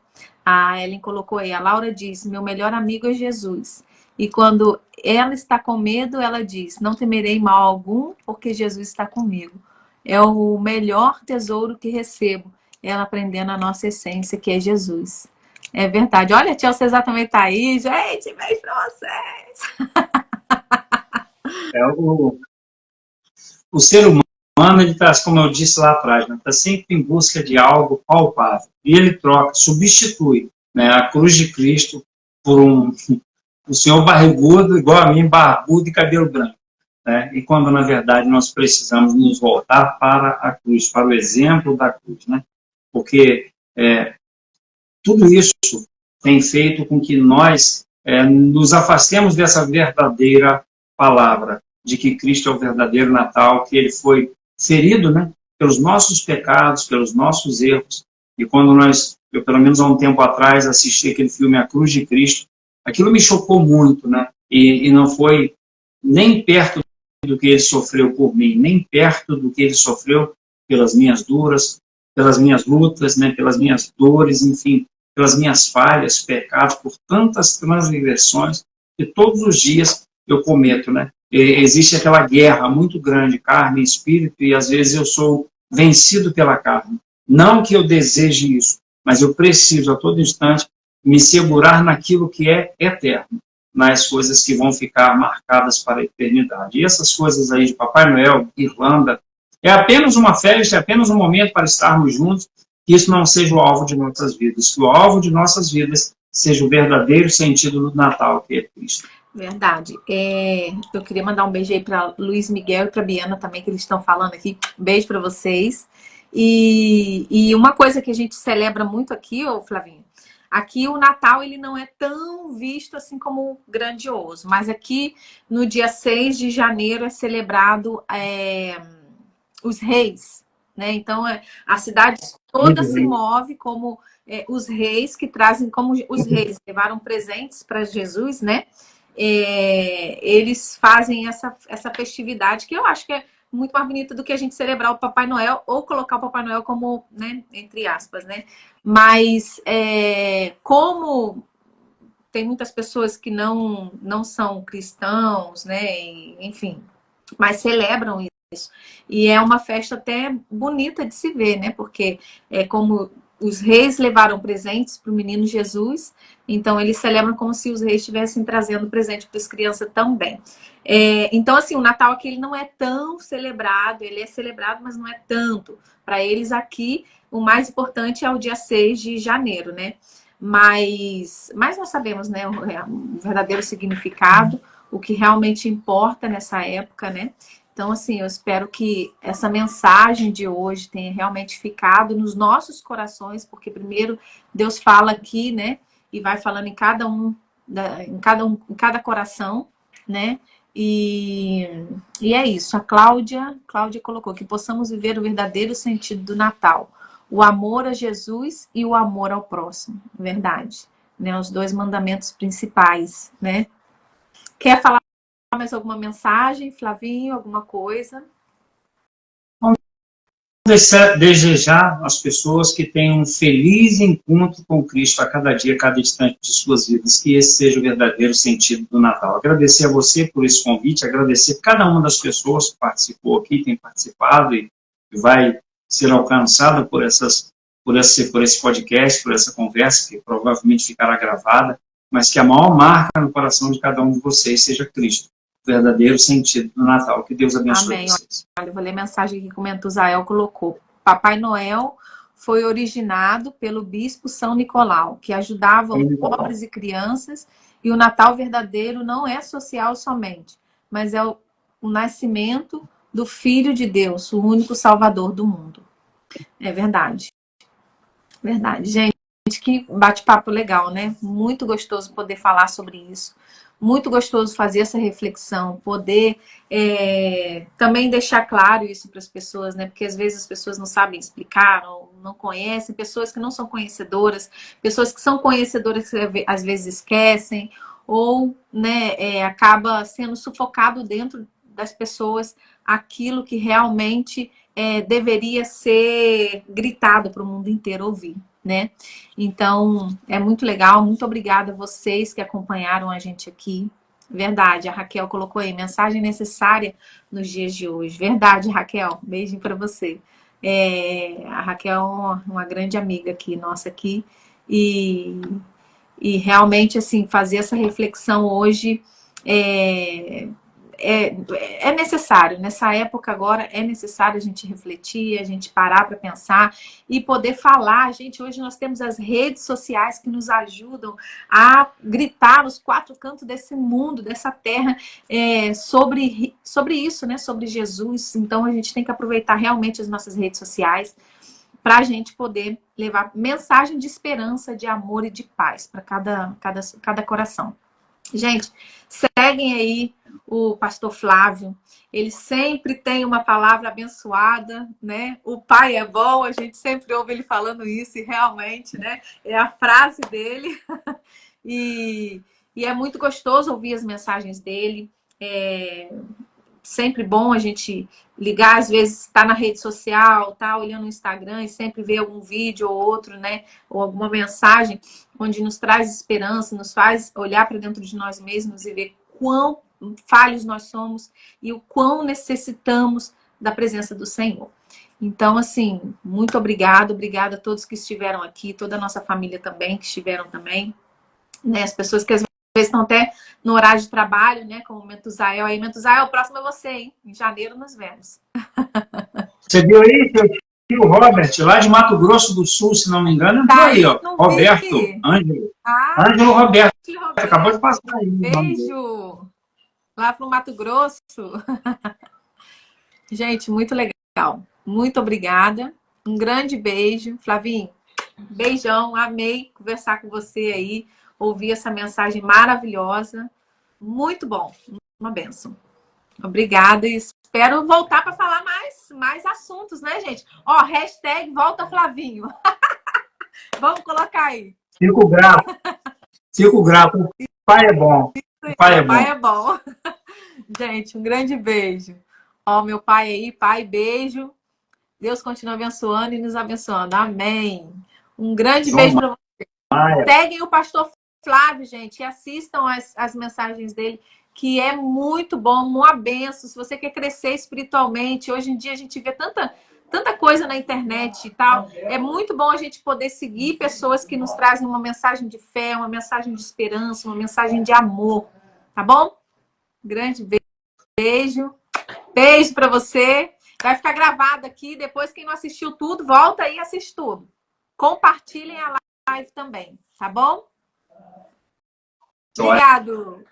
A Ellen colocou aí, a Laura diz, meu melhor amigo é Jesus. E quando ela está com medo, ela diz, não temerei mal algum, porque Jesus está comigo. É o melhor tesouro que recebo, ela aprendendo a nossa essência, que é Jesus. É verdade. Olha, a tia César também está aí. Gente, beijo para vocês. O ser humano, ele está, como eu disse lá atrás, está sempre em busca de algo palpável. E ele troca, substitui, né, a cruz de Cristo por um senhor barrigudo, igual a mim, barbudo e cabelo branco. Né? E quando, na verdade, nós precisamos nos voltar para a cruz, para o exemplo da cruz. Né? Porque tudo isso tem feito com que nós nos afastemos dessa verdadeira palavra, de que Cristo é o verdadeiro Natal, que ele foi ferido, né, pelos nossos pecados, pelos nossos erros. E quando eu pelo menos há um tempo atrás, assisti aquele filme A Cruz de Cristo, aquilo me chocou muito, né? E não foi nem perto do que ele sofreu por mim, nem perto do que ele sofreu pelas minhas pelas minhas lutas, né, pelas minhas dores, enfim, pelas minhas falhas, pecados, por tantas transgressões que todos os dias eu cometo, né? Existe aquela guerra muito grande, carne e espírito, e às vezes eu sou vencido pela carne. Não que eu deseje isso, mas eu preciso a todo instante me segurar naquilo que é eterno, nas coisas que vão ficar marcadas para a eternidade. E essas coisas aí de Papai Noel, Irlanda, é apenas uma festa, é apenas um momento para estarmos juntos, que isso não seja o alvo de nossas vidas, que o alvo de nossas vidas seja o verdadeiro sentido do Natal, que é Cristo. Verdade. Eu queria mandar um beijo aí para Luiz Miguel e para Biana também, que eles estão falando aqui. Beijo para vocês. E uma coisa que a gente celebra muito aqui, ô Flavinho, aqui o Natal ele não é tão visto assim como grandioso, mas aqui no dia 6 de janeiro é celebrado os reis, né? Então a cidade toda se move como os reis que trazem, como os reis levaram presentes para Jesus, né? Eles fazem essa festividade que eu acho que é muito mais bonita do que a gente celebrar o Papai Noel ou colocar o Papai Noel como, né, entre aspas, né? Mas como tem muitas pessoas que não são cristãos, né? Enfim, mas celebram isso. E é uma festa até bonita de se ver, né? Porque como os reis levaram presentes para o menino Jesus, então eles celebram como se os reis estivessem trazendo presente para as crianças também. Então, assim, o Natal aqui ele não é tão celebrado, ele é celebrado, mas não é tanto. Para eles aqui, o mais importante é o dia 6 de janeiro, né? Mas nós sabemos, né, o verdadeiro significado, o que realmente importa nessa época, né? Então, assim, eu espero que essa mensagem de hoje tenha realmente ficado nos nossos corações, porque primeiro Deus fala aqui, né? E vai falando em cada coração. né? E é isso. A Cláudia colocou que possamos viver o verdadeiro sentido do Natal. O amor a Jesus e o amor ao próximo. Verdade. Né? Os dois mandamentos principais, né? Quer falar mais alguma mensagem, Flavinho? Alguma coisa? Desejar às pessoas que tenham um feliz encontro com Cristo a cada dia, a cada instante de suas vidas, que esse seja o verdadeiro sentido do Natal. Agradecer a você por esse convite, agradecer a cada uma das pessoas que participou aqui, tem participado e vai ser alcançada por esse podcast, por essa conversa, que provavelmente ficará gravada, mas que a maior marca no coração de cada um de vocês seja Cristo, o verdadeiro sentido do Natal. Que Deus abençoe Amém. vocês. Olha, eu vou ler a mensagem aqui que o Mentuzael colocou. Papai Noel foi originado pelo bispo São Nicolau, que ajudava os pobres e crianças, e o Natal verdadeiro não é social somente, mas é o nascimento do Filho de Deus, o único Salvador do mundo. É verdade. Verdade. Gente, que bate-papo legal, né? Muito gostoso poder falar sobre isso. Muito gostoso fazer essa reflexão, poder também deixar claro isso para as pessoas, né? Porque às vezes as pessoas não sabem explicar, ou não conhecem, pessoas que não são conhecedoras, pessoas que são conhecedoras que às vezes esquecem, ou né, acaba sendo sufocado dentro das pessoas aquilo que realmente deveria ser gritado para o mundo inteiro ouvir. Né? Então, é muito legal. Muito obrigada a vocês que acompanharam a gente aqui. Verdade, a Raquel colocou aí, mensagem necessária nos dias de hoje. Verdade, Raquel. Beijinho para você. A Raquel é uma grande amiga aqui, nossa aqui. E realmente, assim, fazer essa reflexão hoje é necessário. Nessa época agora é necessário a gente refletir, a gente parar para pensar e poder falar. Gente, hoje nós temos as redes sociais que nos ajudam a gritar nos quatro cantos desse mundo, dessa terra, sobre isso, né? Sobre Jesus. Então a gente tem que aproveitar realmente as nossas redes sociais para a gente poder levar mensagem de esperança, de amor e de paz para cada coração. Gente, seguem aí o pastor Flávio, ele sempre tem uma palavra abençoada, né? O pai é bom, a gente sempre ouve ele falando isso e realmente, né? É a frase dele. E é muito gostoso ouvir as mensagens dele. Sempre bom a gente ligar, às vezes está na rede social, tá olhando o Instagram e sempre vê algum vídeo ou outro, né? Ou alguma mensagem onde nos traz esperança, nos faz olhar para dentro de nós mesmos e ver quão falhos nós somos e o quão necessitamos da presença do Senhor. Então, assim, muito obrigada a todos que estiveram aqui, toda a nossa família também, que estiveram também, né? As pessoas que às vezes estão até no horário de trabalho, né? Como o Mentuzael aí. Mentuzael, o próximo é você, hein? Em janeiro nos vemos. Você viu aí, seu tio Robert, lá de Mato Grosso do Sul, se não me engano, entrou aí, ó. Roberto, Ângelo. Ângelo Roberto. Acabou de passar aí. Beijo! Lá pro Mato Grosso. Gente, muito legal. Muito obrigada. Um grande beijo. Flavinho, beijão. Amei conversar com você aí. Ouvir essa mensagem maravilhosa. Muito bom. Uma bênção. Obrigada e espero voltar para falar mais assuntos, né, gente? Ó, hashtag volta Flavinho. Vamos colocar aí. Fico grato. Fico grato. O pai é bom. O pai é bom. O pai é bom. Gente, um grande beijo. Ó, meu pai aí, pai, beijo. Deus continue abençoando e nos abençoando. Amém. Um grande beijo para vocês. Seguem o pastor Flávio, gente, e assistam as mensagens dele, que é muito bom, uma benção. Se você quer crescer espiritualmente, hoje em dia a gente vê tanta coisa na internet e tal. É muito bom a gente poder seguir pessoas que nos trazem uma mensagem de fé, uma mensagem de esperança, uma mensagem de amor. Tá bom? Grande beijo. Beijo para você. Vai ficar gravado aqui. Depois, quem não assistiu tudo, volta aí e assiste tudo. Compartilhem a live também, tá bom? Obrigado.